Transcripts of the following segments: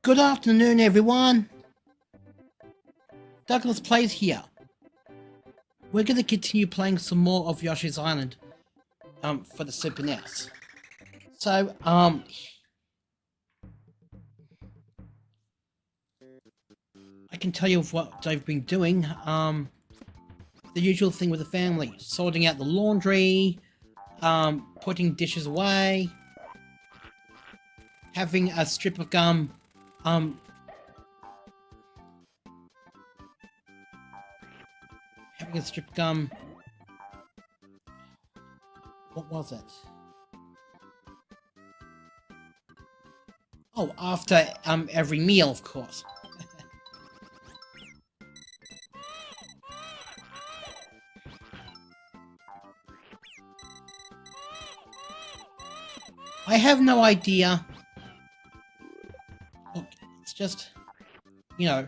Good afternoon, everyone. Douglas Plays here. We're going to continue playing some more of Yoshi's Island for the Super NES. So, I can tell you what I've been doing. The usual thing with the family. Sorting out the laundry, putting dishes away, having a strip of gum, what was it? Oh, after every meal, of course. I have no idea. Look, it's just, you know.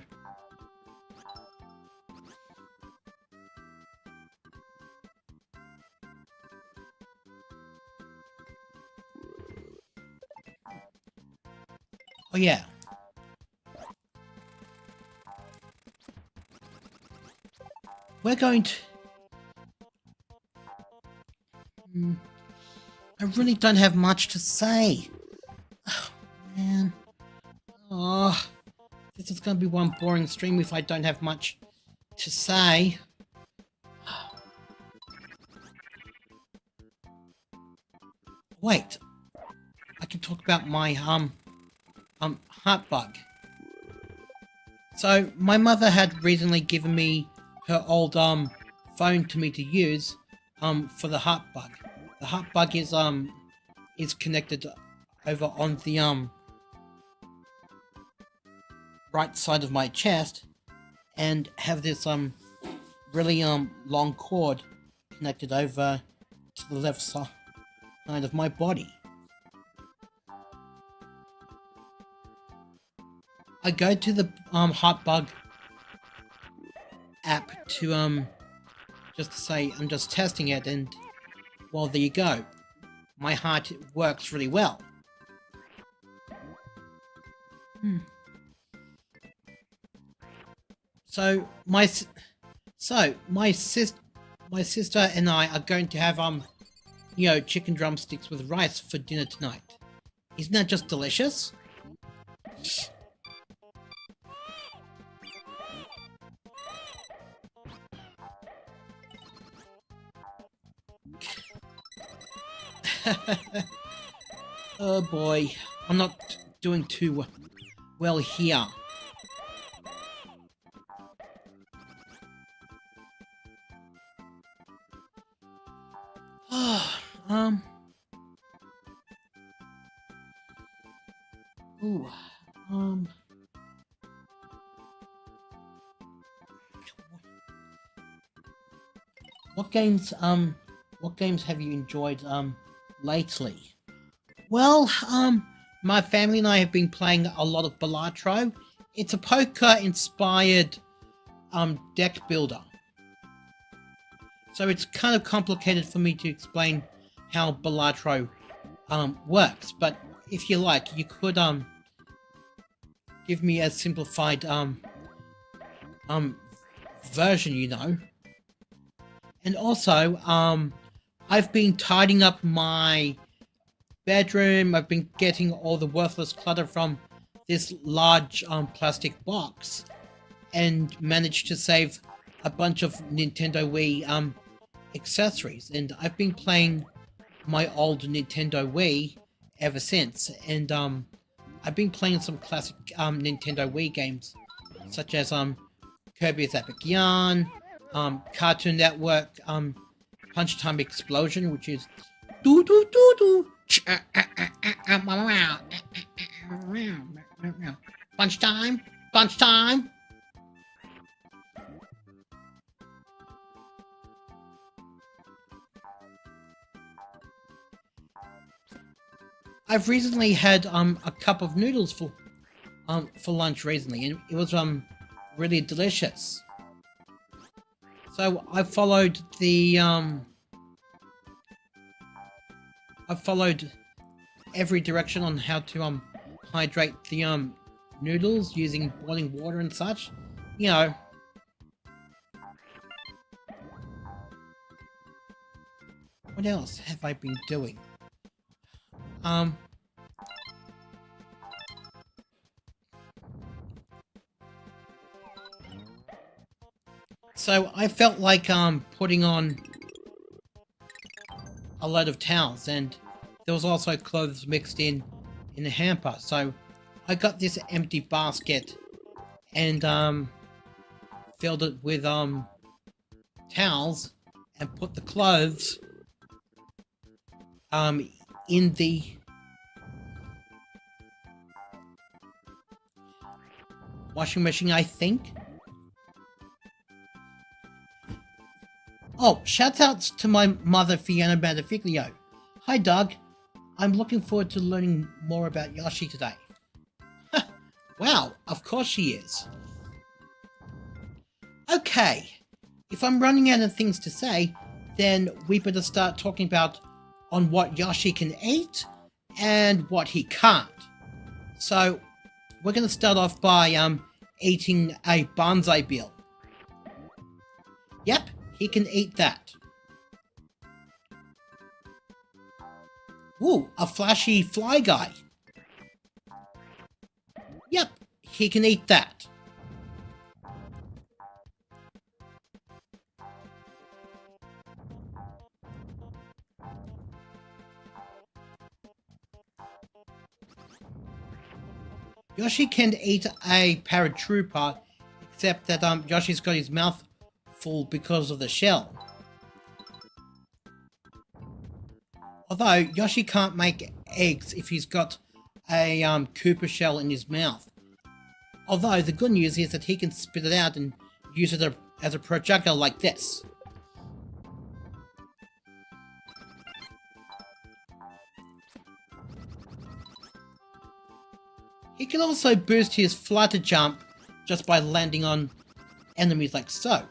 Oh yeah. We're going to... I really don't have much to say. Oh, man. Oh, this is going to be one boring stream if I don't have much to say. Wait. I can talk about my, heart bug. So, my mother had recently given me her old, phone to me to use, for the heart bug. The heart bug is connected over on the, right side of my chest, and have this, really, long cord connected over to the left side of my body. I go to the Heartbug app to just to say I'm just testing it, and well, there you go. My heart works really well. So my sister and I are going to have chicken drumsticks with rice for dinner tonight. Isn't that just delicious? Oh boy, I'm not doing too well here. What games have you enjoyed, lately? Well, my family and I have been playing a lot of Balatro. It's a poker-inspired, deck builder. So it's kind of complicated for me to explain how Balatro, works, but if you like, you could, give me a simplified, version, you know. And also, I've been tidying up my bedroom. I've been getting all the worthless clutter from this large plastic box, and managed to save a bunch of Nintendo Wii accessories. And I've been playing my old Nintendo Wii ever since, and I've been playing some classic Nintendo Wii games, such as Kirby's Epic Yarn, Cartoon Network, Punch Time Explosion, which is do do do do. Punch time! Punch time! I've recently had a cup of noodles for lunch recently, and it was really delicious. So I followed every direction on how to hydrate the noodles using boiling water and such. You know. What else have I been doing? So I felt like putting on a load of towels, and there was also clothes mixed in the hamper. So I got this empty basket and filled it with towels and put the clothes in the washing machine, I think. Oh, shoutouts to my mother, Fiona Matafiglio. Hi, Doug. I'm looking forward to learning more about Yoshi today. Wow, of course she is. Okay, if I'm running out of things to say, then we better start talking about on what Yoshi can eat and what he can't. So, we're going to start off by eating a bonsai bill. Yep, he can eat that. Ooh, a flashy fly guy. Yep, he can eat that. Yoshi can eat a paratrooper, except that Yoshi's got his mouth full because of the shell. Although Yoshi can't make eggs if he's got a Koopa shell in his mouth. Although the good news is that he can spit it out and use it as a projectile like this. He can also boost his flutter jump just by landing on enemies like so.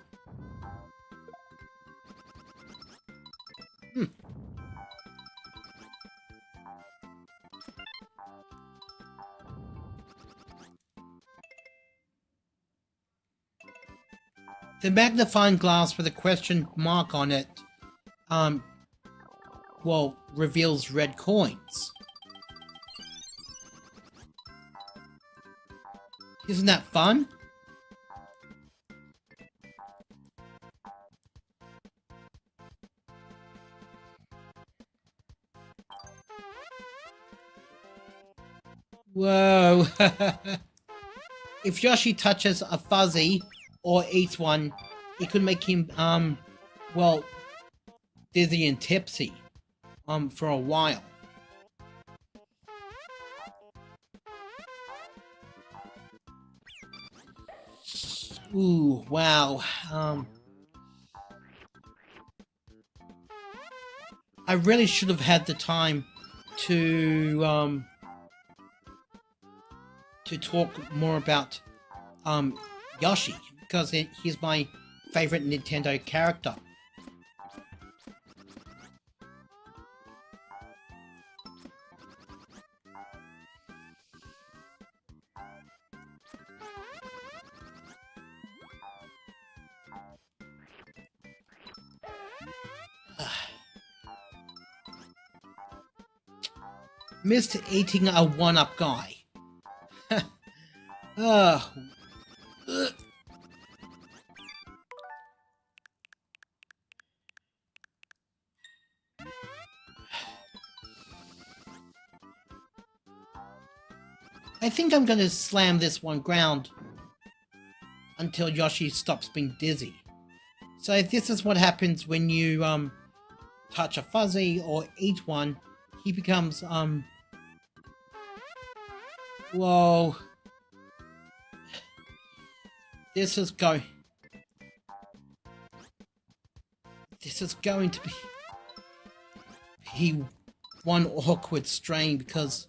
The magnifying glass with a question mark on it, well, reveals red coins. Isn't that fun? Whoa. If Yoshi touches a fuzzy or eats one, it could make him, well, dizzy and tipsy, for a while. Ooh, wow. I really should have had the time to talk more about Yoshi, because he's my favorite Nintendo character. Missed eating a one-up guy. I think I'm gonna slam this one ground until Yoshi stops being dizzy. So this is what happens when you touch a fuzzy or eat one. He becomes whoa. This is going to be one awkward strain, because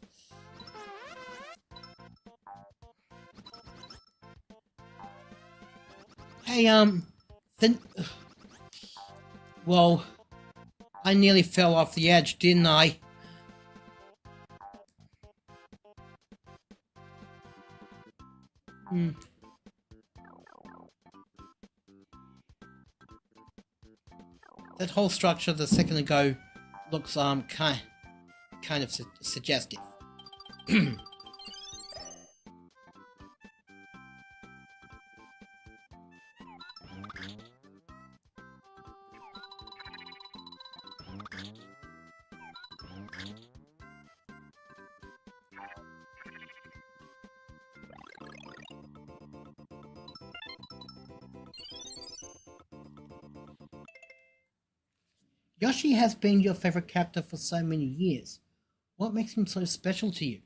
hey, well, I nearly fell off the edge, didn't I? that whole structure the second ago looks kind of suggestive. Yoshi has been your favorite character for so many years. What makes him so special to you?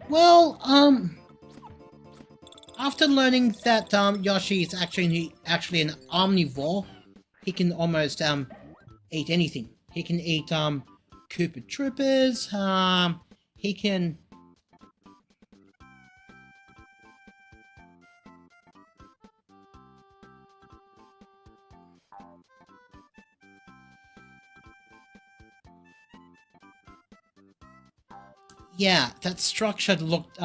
Well, after learning that Yoshi is actually an omnivore, he can almost eat anything. He can eat Koopa Troopers. He can. Yeah, that structure looked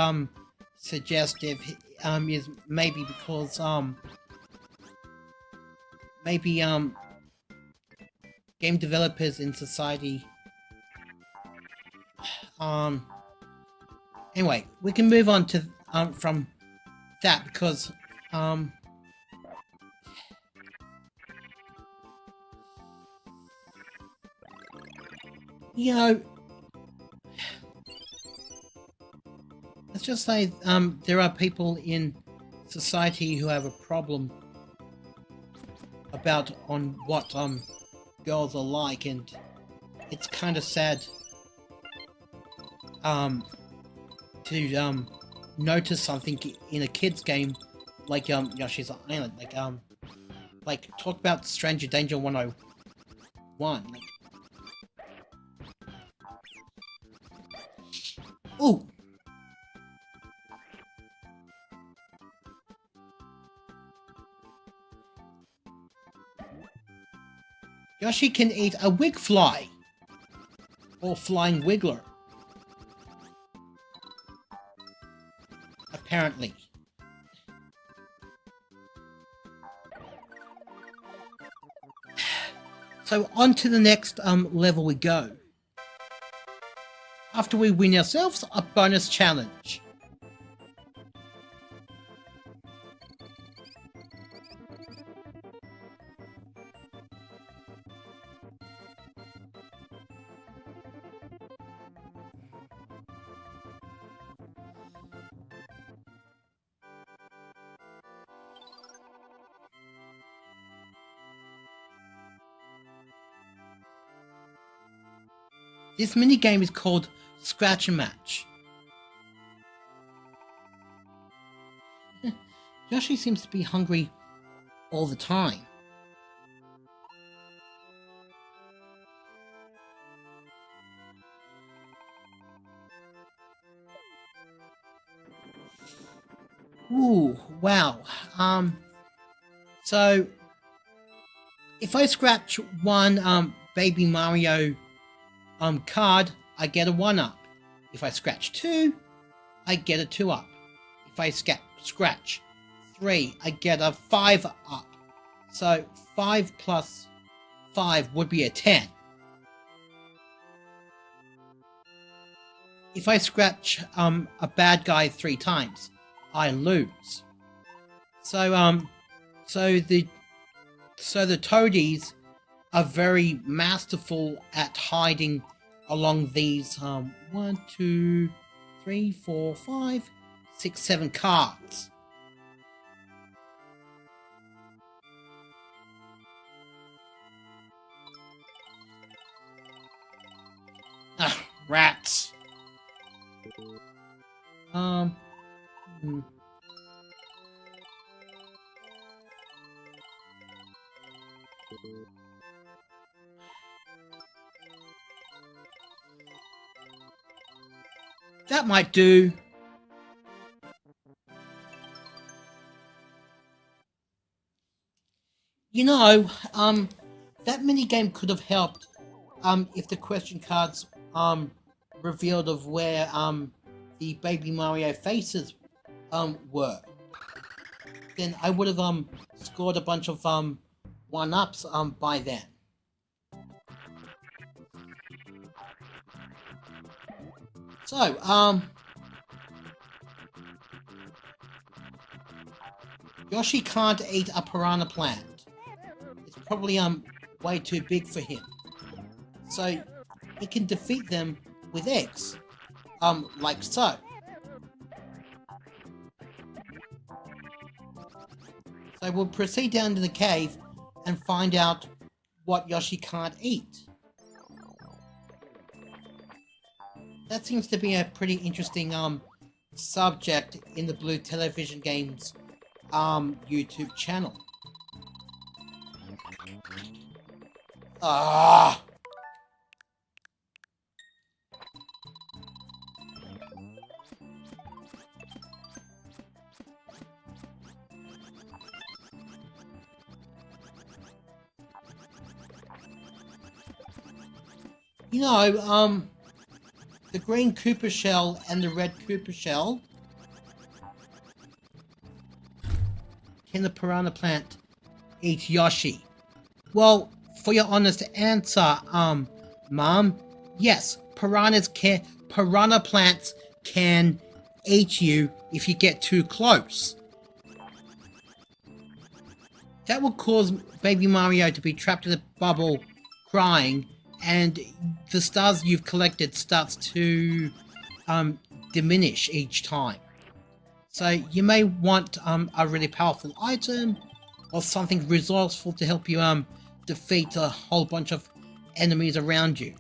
suggestive. Is maybe because maybe game developers in society. Anyway, we can move on to from that because you know, let's just say there are people in society who have a problem about on what girls are like, and it's kind of sad to notice something in a kid's game like Yoshi's Island, like talk about Stranger Danger 101. Like, ooh. Yoshi can eat a wig fly or flying wiggler. Apparently. So on to the next level we go. After we win ourselves a bonus challenge. This minigame is called Scratch and Match. Yoshi seems to be hungry all the time. Ooh, wow. So if I scratch one Baby Mario card, I get a 1-up. If I scratch 2, I get a 2-up. If I scratch 3, I get a 5-up. So 5 plus 5 would be a 10. If I scratch a bad guy 3 times, I lose. So the Toadies are very masterful at hiding along these 1, 2, 3, 4, 5, 6, 7 cards. Ah, rats. That might do. You know, that minigame could have helped if the question cards revealed of where the Baby Mario faces were. then I would have scored a bunch of 1-ups by then. So Yoshi can't eat a piranha plant. It's probably way too big for him. So he can defeat them with eggs. Like so. So we'll proceed down to the cave and find out what Yoshi can't eat. That seems to be a pretty interesting subject in the Blue Television Games YouTube channel. Ah! You know, the green Koopa shell and the red Koopa shell. Can the piranha plant eat Yoshi? Well, for your honest answer, Mom, yes, piranha plants can eat you if you get too close. That will cause Baby Mario to be trapped in a bubble, crying, and the stars you've collected starts to diminish each time. So you may want a really powerful item or something resourceful to help you defeat a whole bunch of enemies around you.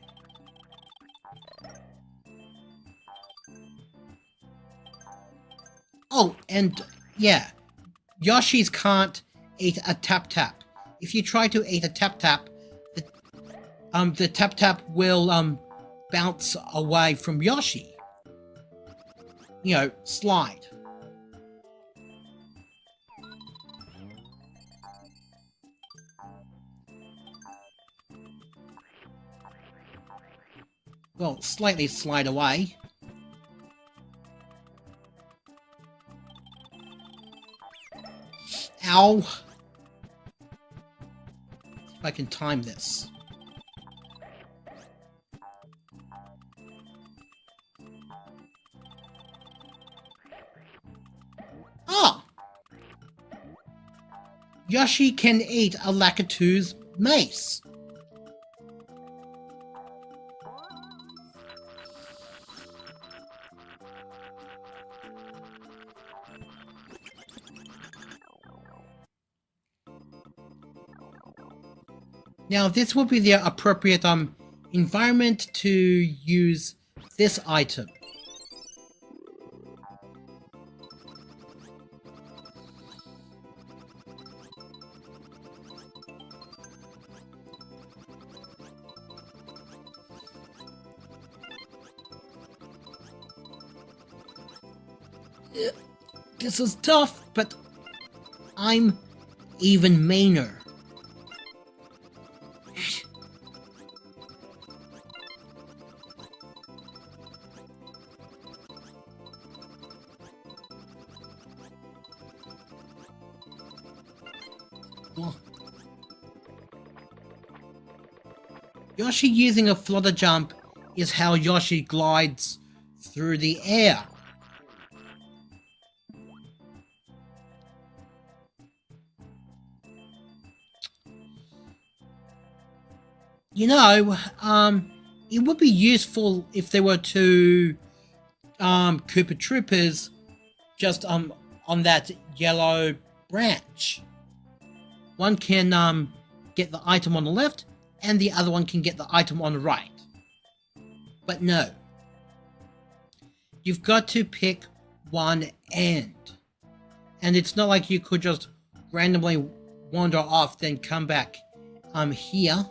Oh, and yeah, Yoshis can't eat a tap-tap. If you try to eat a tap-tap, the tap-tap will bounce away from Yoshi. You know, slide. Well, slightly slide away. Ow! See if I can time this. Ah! Yoshi can eat a Lakitu's mace. Now this will be the appropriate environment to use this item. This is tough, but I'm even meaner. Yoshi using a flutter jump is how Yoshi glides through the air. You know, it would be useful if there were two Koopa Troopers just on that yellow branch. One can get the item on the left, and the other one can get the item on the right. But no. You've got to pick one end. And it's not like you could just randomly wander off, then come back here.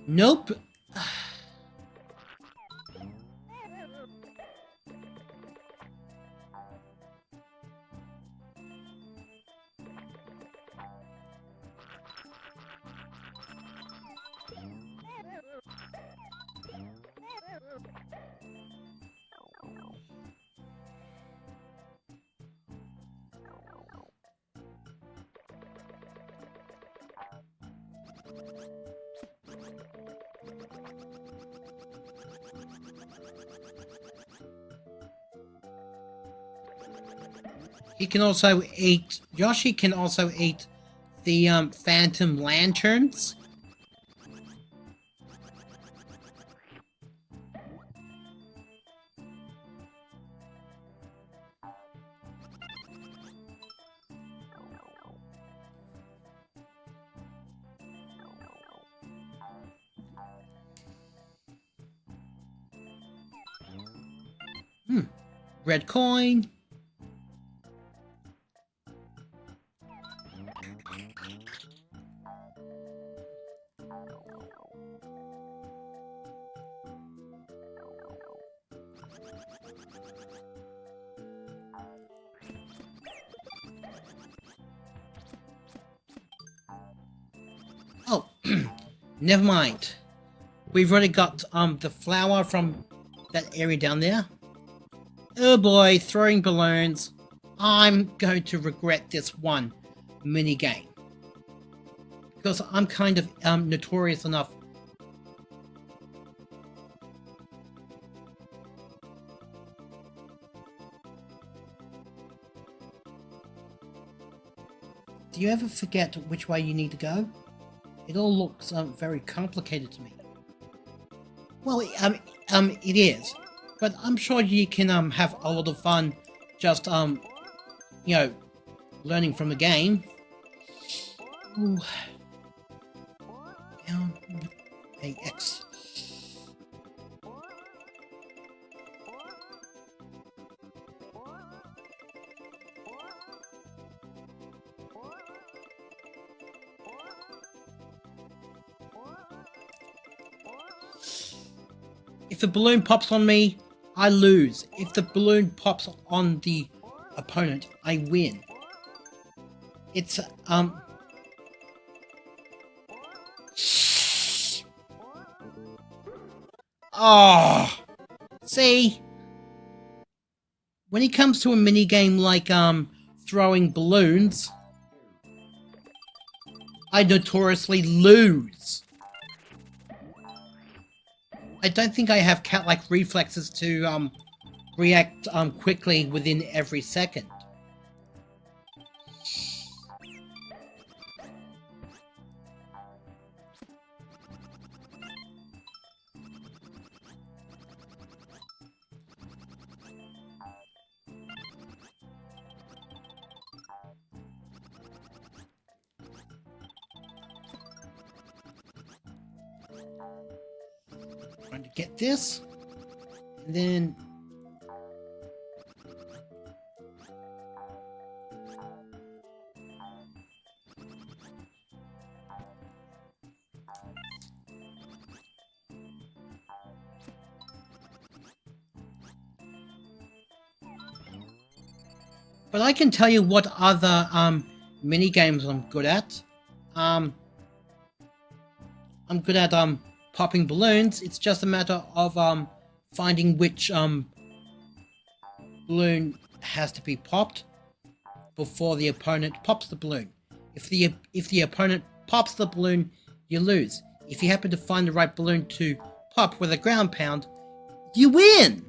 Nope. He can also eat. Yoshi can also eat the phantom lanterns. Red coin. Oh, never mind. We've already got the flower from that area down there. Oh boy, throwing balloons. I'm going to regret this one mini game because I'm kind of notorious enough. Do you ever forget which way you need to go? It all looks very complicated to me. Well, it is, but I'm sure you can have a lot of fun just you know, learning from the game. Ooh. Down, A, X. If the balloon pops on me, I lose. If the balloon pops on the opponent, I win. It's oh, see, when it comes to a mini game like throwing balloons, I notoriously lose. I don't think I have cat-like reflexes to react quickly within every second. Trying to get this, and then but I can tell you what other mini games I'm good at. I'm good at popping balloons. It's just a matter of finding which balloon has to be popped before the opponent pops the balloon. If the opponent pops the balloon, you lose. If you happen to find the right balloon to pop with a ground pound, you win!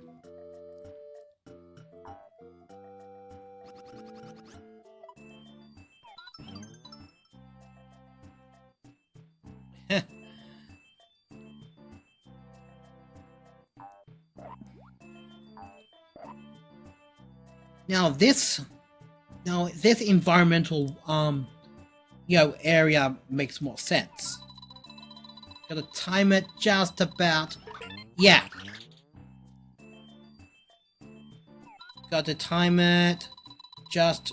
Now this environmental area makes more sense. Gotta time it just about. Yeah. Gotta time it just.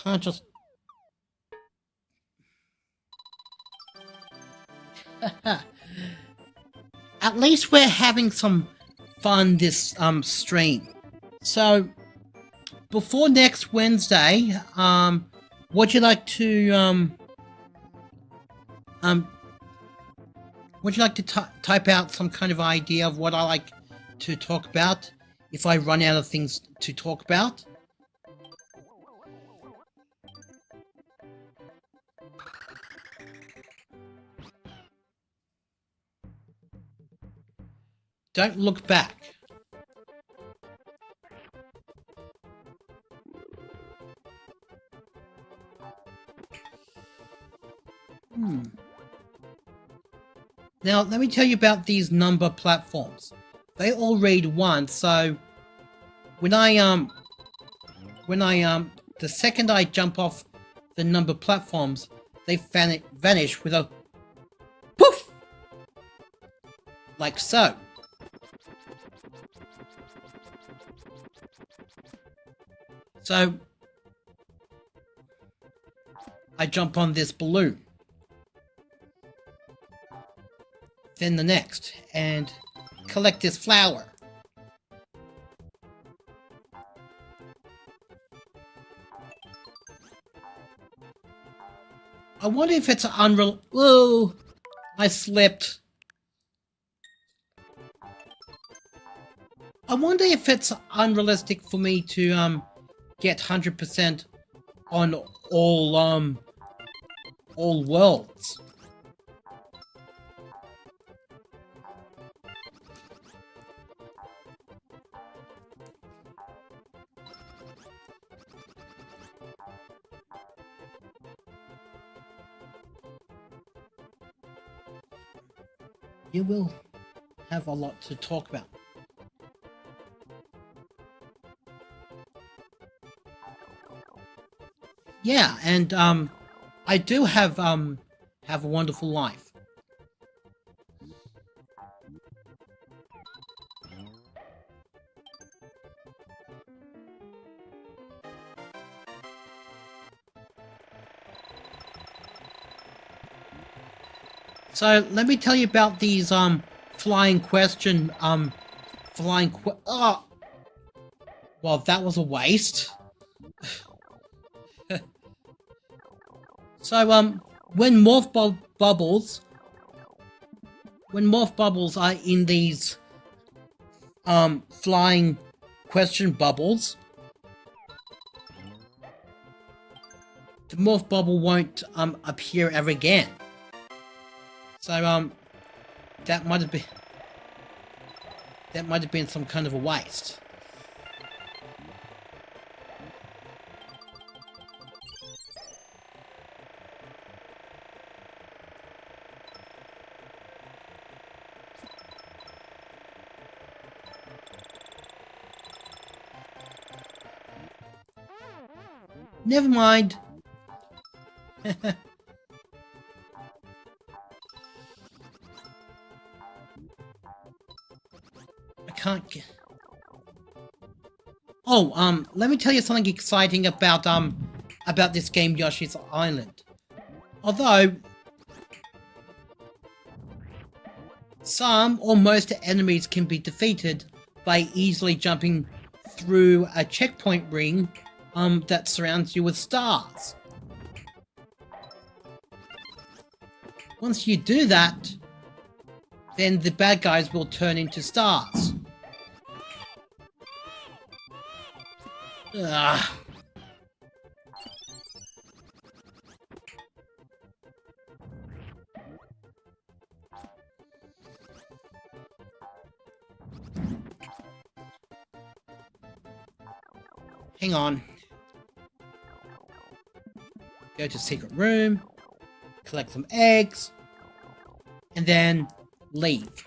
Can't just. At least we're having some fun this stream. So before next Wednesday, would you like to um, would you like to type out some kind of idea of what I like to talk about if I run out of things to talk about? Don't look back. Now, let me tell you about these number platforms. They all read 1, so when the second I jump off the number platforms, they vanish with a poof! Like so. So, I jump on this balloon. Then the next, and collect this flower. I wonder if it's unreal. Whoa! I slipped. I wonder if it's unrealistic for me to get 100% on all worlds. You will have a lot to talk about. Yeah, and I do have a wonderful life. So let me tell you about these flying question oh, well, that was a waste. So when morph bubbles are in these flying question bubbles, the morph bubble won't appear ever again. So that might have been some kind of a waste. Never mind. I can't get... Oh, let me tell you something exciting about this game, Yoshi's Island. Although some or most enemies can be defeated by easily jumping through a checkpoint ring that surrounds you with stars. Once you do that, then the bad guys will turn into stars. Ugh. Hang on. Go to secret room, collect some eggs, and then leave.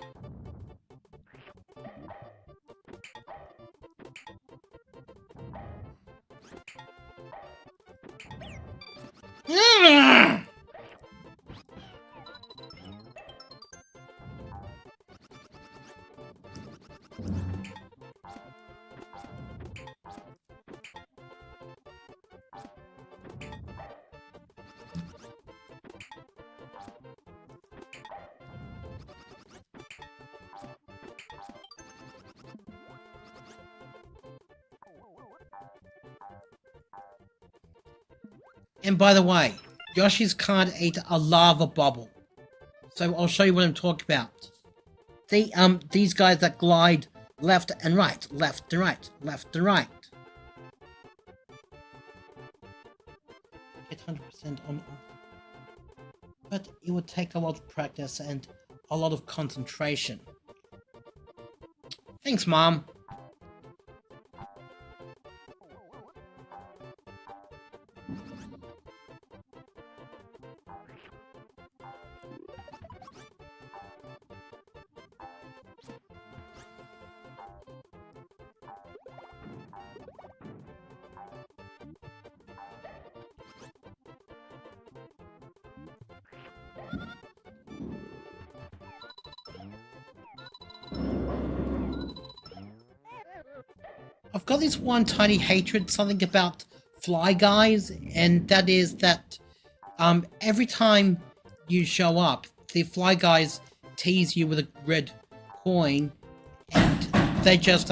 And by the way, Yoshi's can't eat a lava bubble. So I'll show you what I'm talking about. These guys that glide left and right, left and right, left and right. Get 100% on. But it would take a lot of practice and a lot of concentration. Thanks, Mom. I've got this one tiny hatred, something about Fly Guys, and that is that every time you show up, the Fly Guys tease you with a red coin, and they just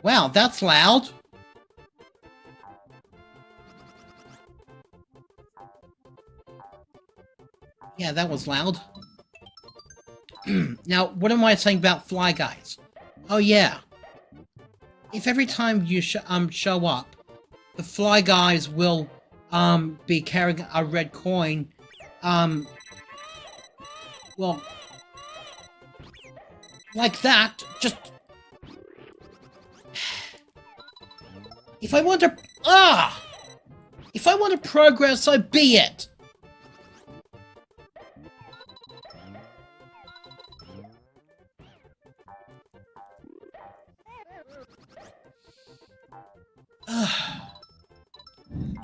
wow, that's loud. Yeah, that was loud. Now, what am I saying about Fly Guys? Oh yeah. If every time you show up, the Fly Guys will be carrying a red coin, well, like that, just if I want to if I want to progress, so be it.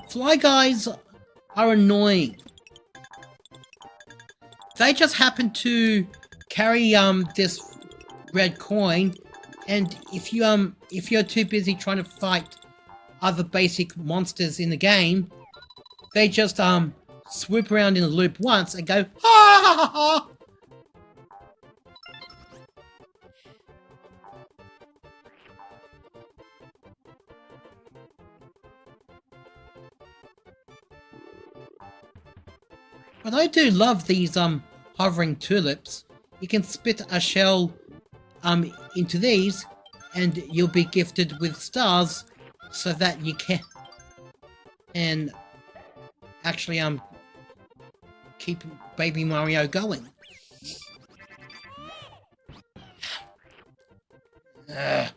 Fly Guys are annoying. They just happen to carry this red coin, and if you're too busy trying to fight other basic monsters in the game, they just swoop around in a loop once and go ha ha ha ha. But I do love these hovering tulips. You can spit a shell into these, and you'll be gifted with stars, so that you can actually keep Baby Mario going. Ugh.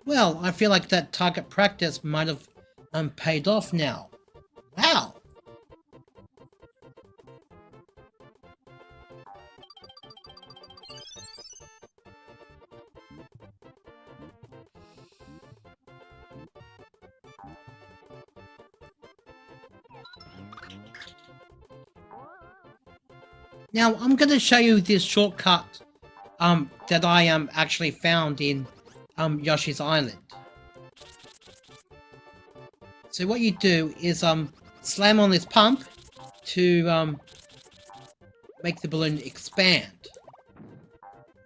Well, I feel like that target practice might have paid off now. Wow! Now, I'm going to show you this shortcut that I actually found in Yoshi's Island. So what you do is slam on this pump to make the balloon expand.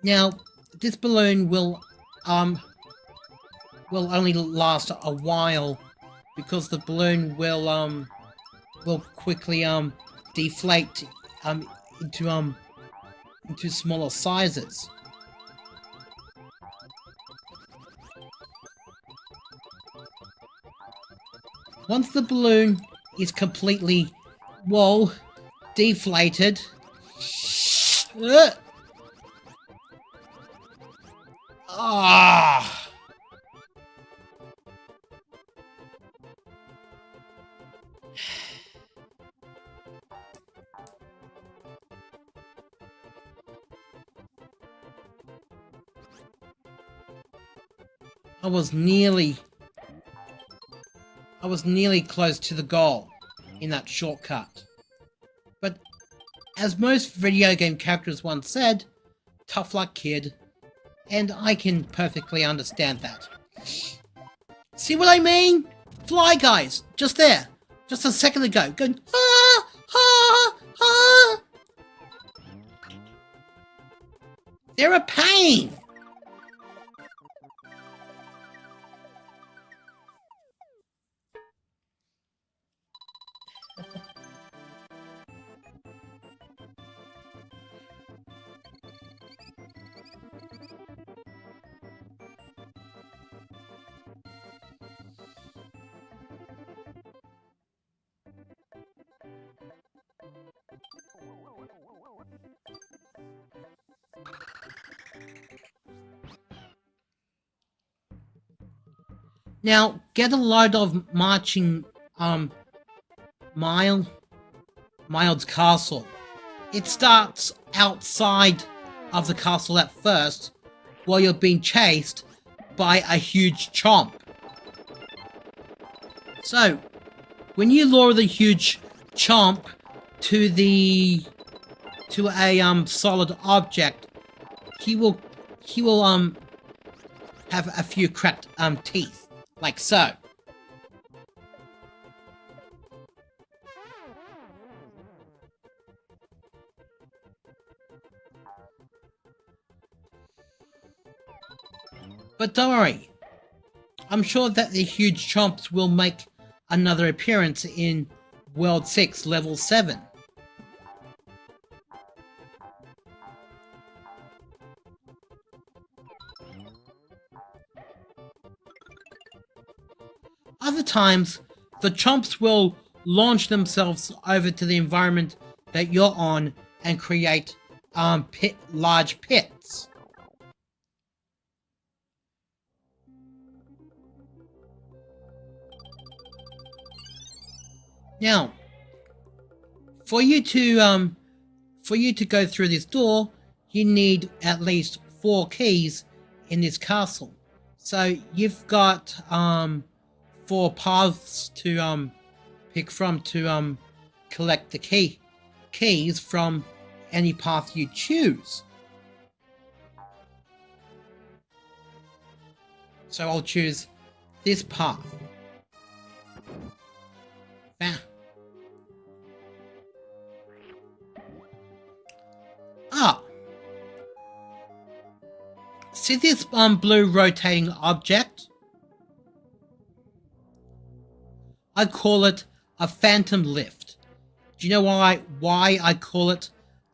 Now, this balloon will only last a while, because the balloon will quickly deflate into smaller sizes. Once the balloon is completely, well, deflated, I was nearly close to the goal in that shortcut. But as most video game characters once said, tough luck, kid. And I can perfectly understand that. See what I mean? Fly Guys, just there. just a second ago, going, ah, ah, ah. They're a pain. Now, get a load of marching, Mild's castle. It starts outside of the castle at first, while you're being chased by a huge chomp. So, when you lure the huge chomp to a solid object, he will have a few cracked teeth, like so. But don't worry, I'm sure that the huge chomps will make another appearance in World 6, Level 7. Other times, the chomps will launch themselves over to the environment that you're on and create large pits. Now, for you to go through this door, you need at least 4 keys in this castle. So you've got 4 paths to pick from to collect the keys from any path you choose. So I'll choose this path. Ah! See this blue rotating object? I call it a phantom lift. Do you know why I call it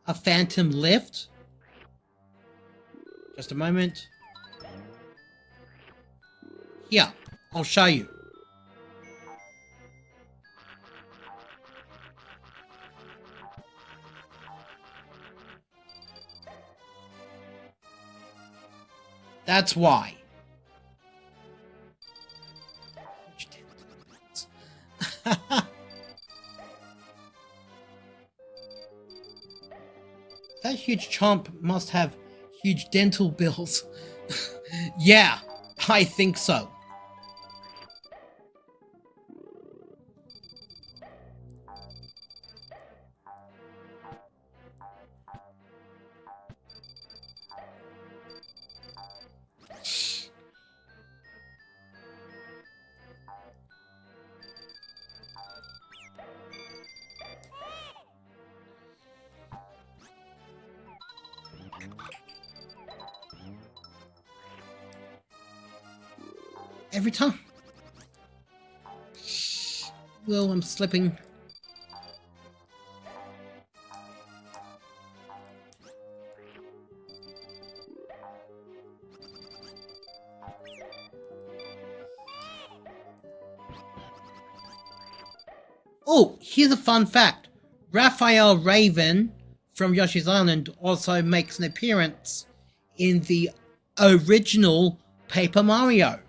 a phantom lift? Just a moment. Here, I'll show you. That's why. That huge chomp must have huge dental bills. Yeah, I think so. Every time. Well, I'm slipping. Oh, here's a fun fact. Raphael Raven from Yoshi's Island also makes an appearance in the original Paper Mario.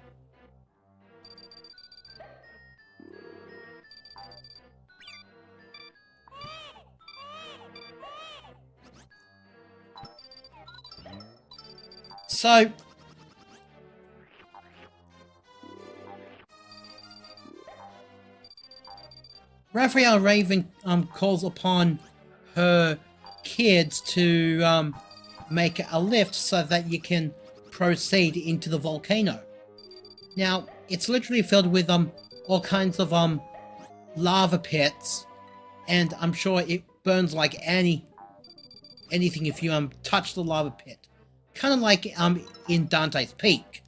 So, Raphael Raven calls upon her kids to make a lift so that you can proceed into the volcano. Now, it's literally filled with all kinds of lava pits, and I'm sure it burns like anything if you touch the lava pit. Kind of like in Dante's Peak,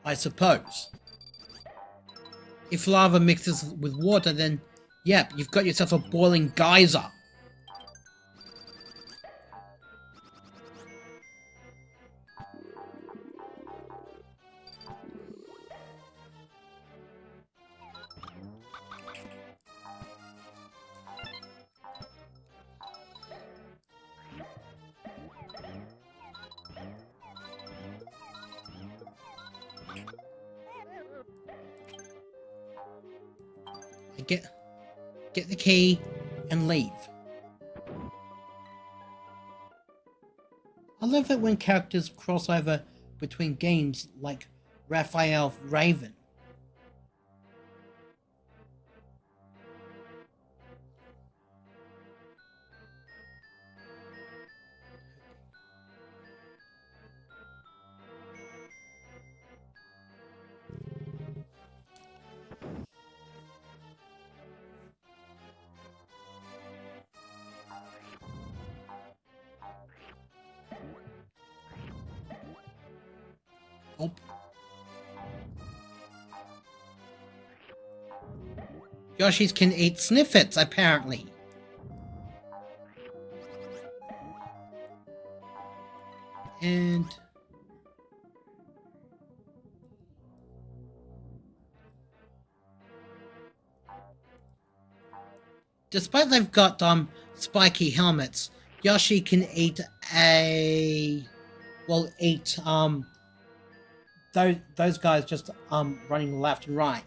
I suppose. If lava mixes with water, then yep, you've got yourself a boiling geyser. Get the key and leave. I love it when characters cross over between games like Raphael Raven. Oh. Yoshis can eat sniffets, apparently. And despite they've got spiky helmets, Yoshi can eat those guys just running left and right.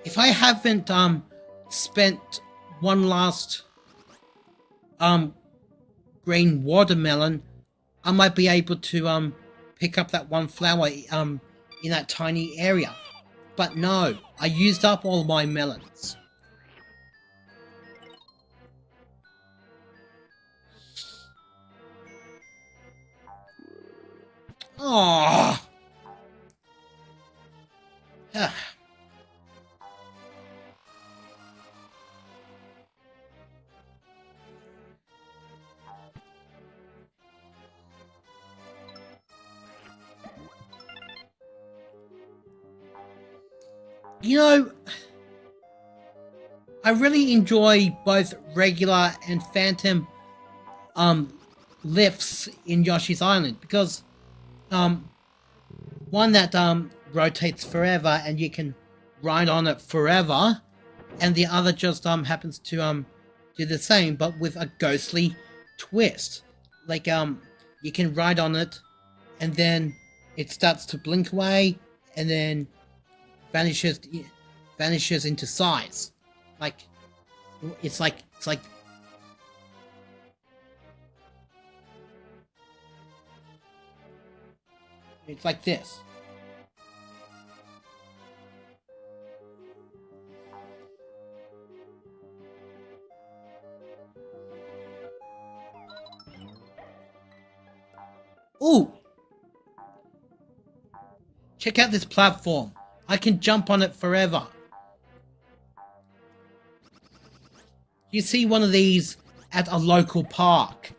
If I haven't spent one last green watermelon, I might be able to pick up that one flower in that tiny area. But no, I used up all my melons. Oh. You know, I really enjoy both regular and phantom lifts in Yoshi's Island because one that rotates forever and you can ride on it forever, and the other just happens to do the same but with a ghostly twist. Like you can ride on it and then it starts to blink away and then vanishes into size. Like it's like this. Ooh! Check out this platform. I can jump on it forever. You see one of these at a local park.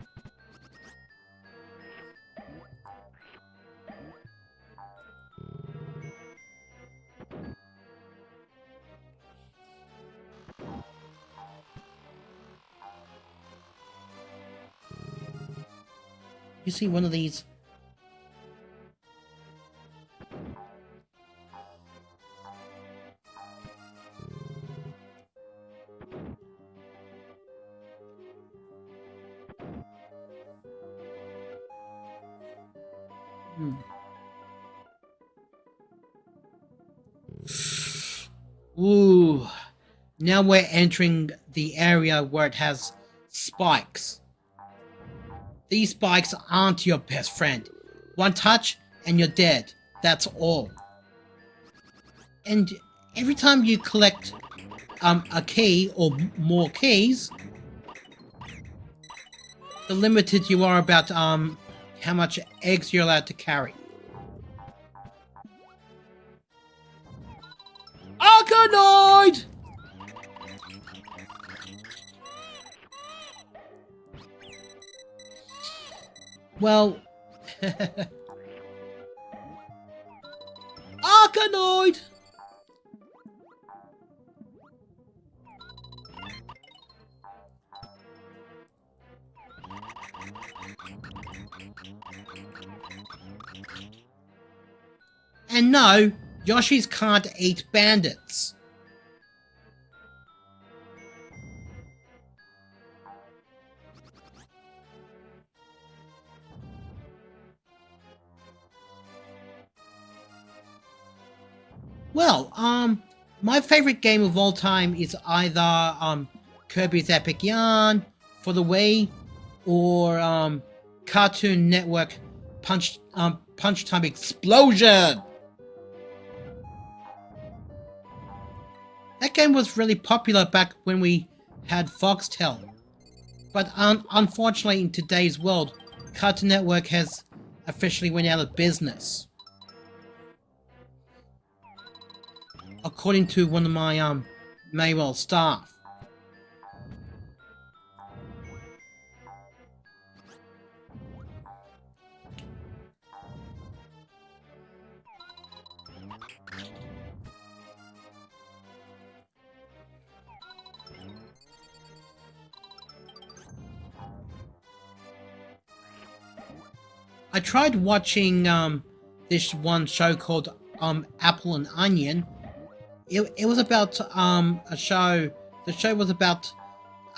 You see one of these. Ooh. Now we're entering the area where it has spikes. These spikes aren't your best friend. One touch and you're dead. That's all. And every time you collect a key or more keys, the limited you are about how much eggs you're allowed to carry. Arkanoid! Well, Arkanoid! And no, Yoshis can't eat bandits. Well, my favorite game of all time is either Kirby's Epic Yarn for the Wii or Cartoon Network Punch Time Explosion. That game was really popular back when we had Foxtel. But unfortunately in today's world, Cartoon Network has officially went out of business. According to one of my Maywell staff. I tried watching this one show called Apple and Onion. It was about a show. The show was about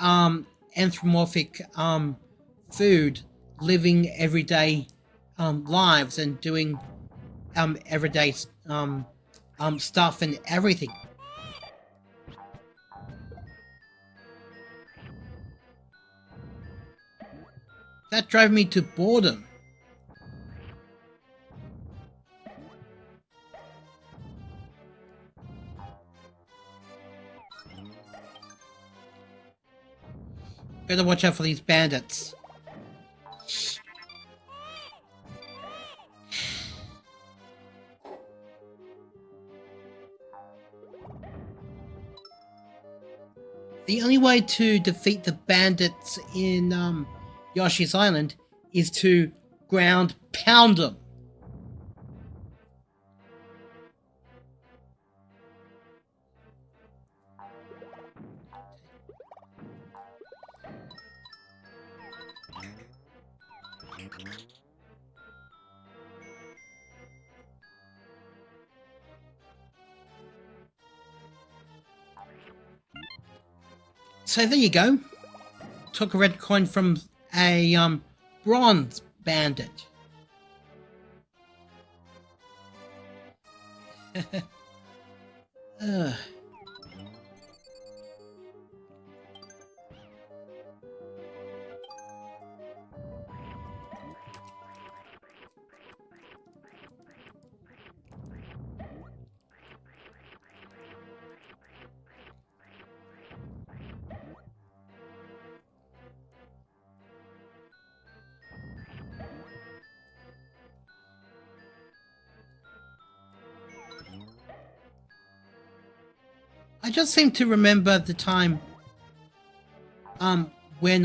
anthropomorphic food, living everyday lives and doing everyday stuff and everything. That drove me to boredom. Better watch out for these bandits. The only way to defeat the bandits in Yoshi's Island is to ground pound them. So there you go. Took a red coin from a bronze bandit. I just seem to remember the time when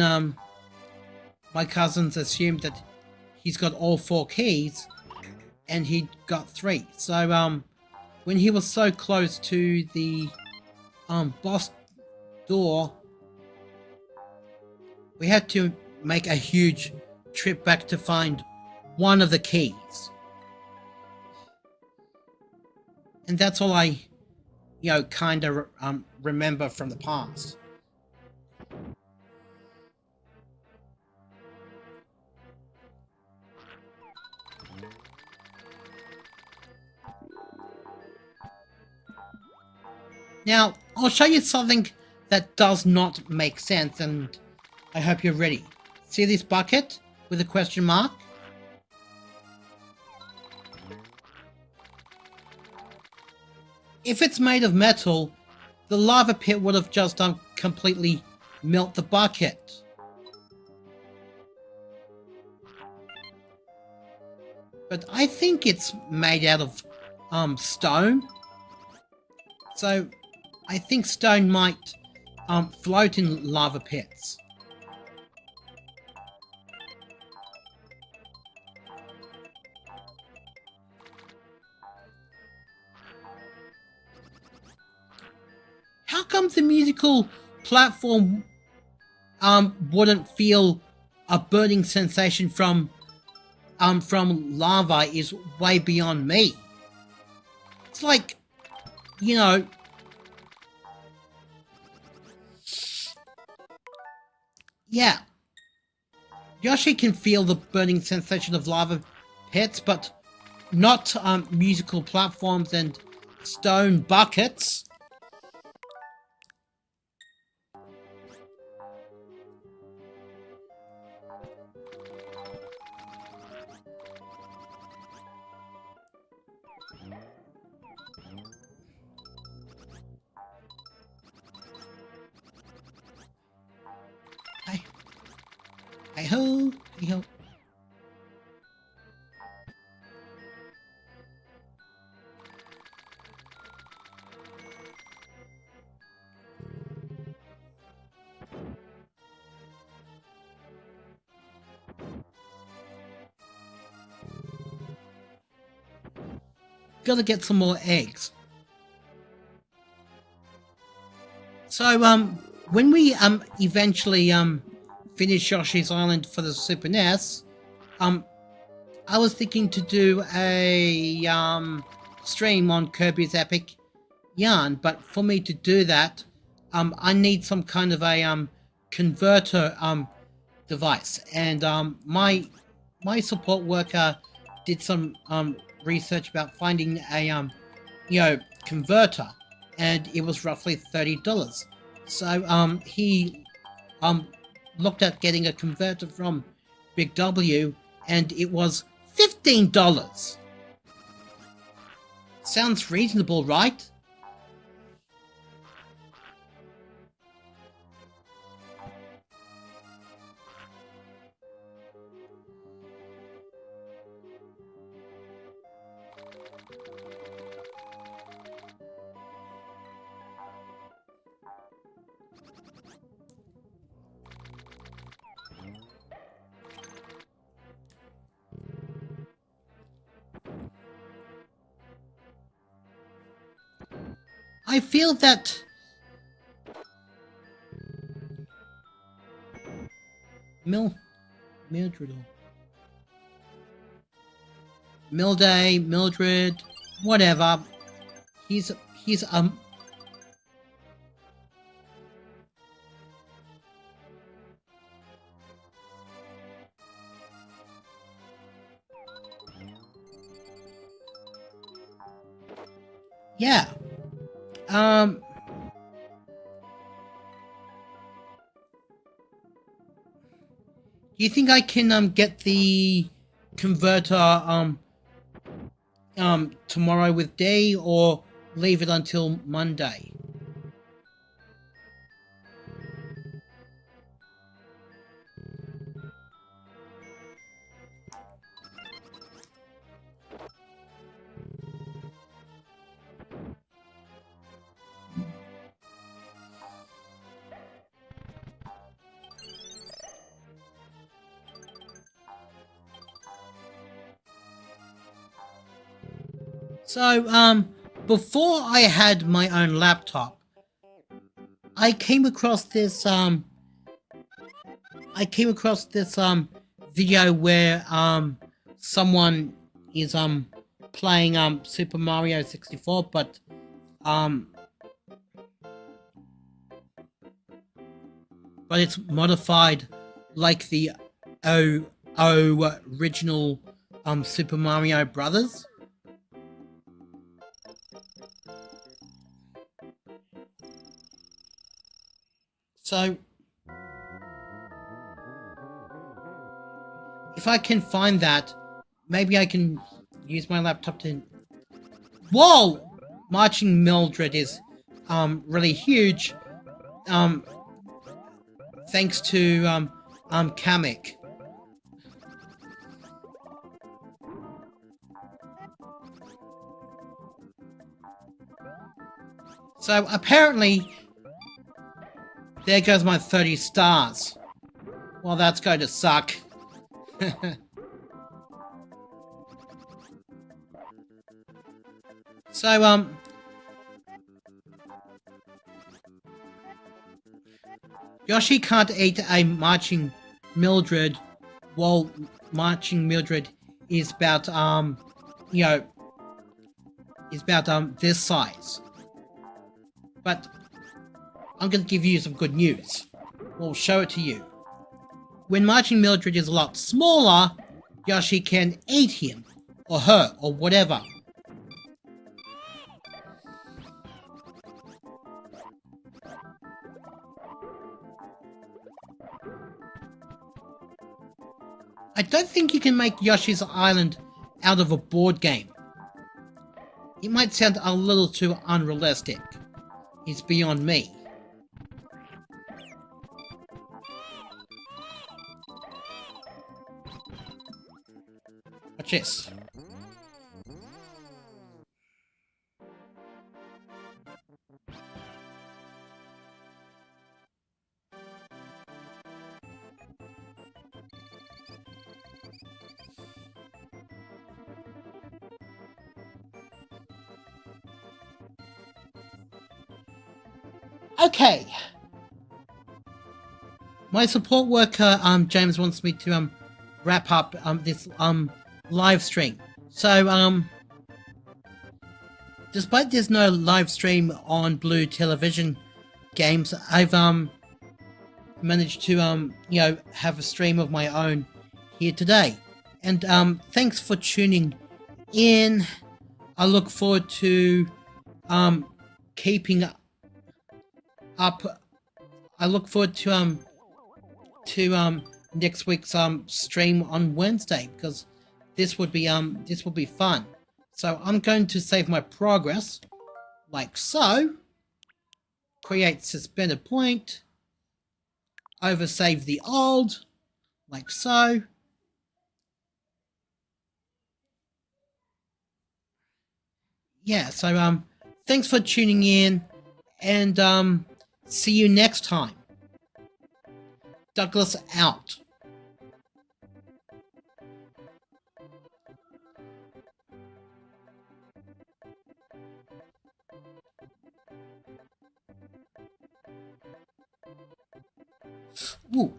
my cousins assumed that he's got all 4 keys and he got 3. So when he was so close to the boss door, we had to make a huge trip back to find one of the keys. And that's all I kind of remember from the past. Now, I'll show you something that does not make sense, and I hope you're ready. See this bucket? with a question mark. If it's made of metal, the lava pit would have just completely melt the bucket. But I think it's made out of stone. So I think stone might float in lava pits. How come the musical platform wouldn't feel a burning sensation from lava is way beyond me. It's like, you know, yeah, Yoshi can feel the burning sensation of lava pits, but not musical platforms and stone buckets. Hey ho, hey ho. Gotta get some more eggs. So when we eventually finish Yoshi's Island for the Super NES, I was thinking to do a stream on Kirby's Epic Yarn, but for me to do that, I need some kind of a converter device, and my support worker did some research about finding a converter, and it was roughly $30. So he looked at getting a converter from Big W, and it was $15. Sounds reasonable, right? I feel that Mildred, whatever. He's yeah. Do you think I can get the converter tomorrow with D, or leave it until Monday? So, before I had my own laptop, I came across this video where someone is playing Super Mario 64, but it's modified like the original Super Mario Brothers. So if I can find that, maybe I can use my laptop to... Whoa! Marching Mildred is really huge. Thanks to Kamek. So apparently, there goes my 30 stars. Well, that's going to suck. So, Yoshi can't eat a marching Mildred, while marching Mildred is about, you know, is about, this size. But I'm gonna give you some good news. We'll show it to you. When marching Mildred is a lot smaller, Yoshi can eat him, or her, or whatever. I don't think you can make Yoshi's Island out of a board game. It might sound a little too unrealistic. It's beyond me. Watch this. Okay. My support worker, James, wants me to wrap up this live stream. So despite there's no live stream on Blue Television games, I've managed to you know, have a stream of my own here today. And thanks for tuning in. I look forward to keeping up. I look forward to next week's stream on Wednesday, because this would be fun. So I'm going to save my progress like so. Create suspended point. Oversave the old like so. Yeah, so thanks for tuning in, and see you next time. Douglas out. Ooh.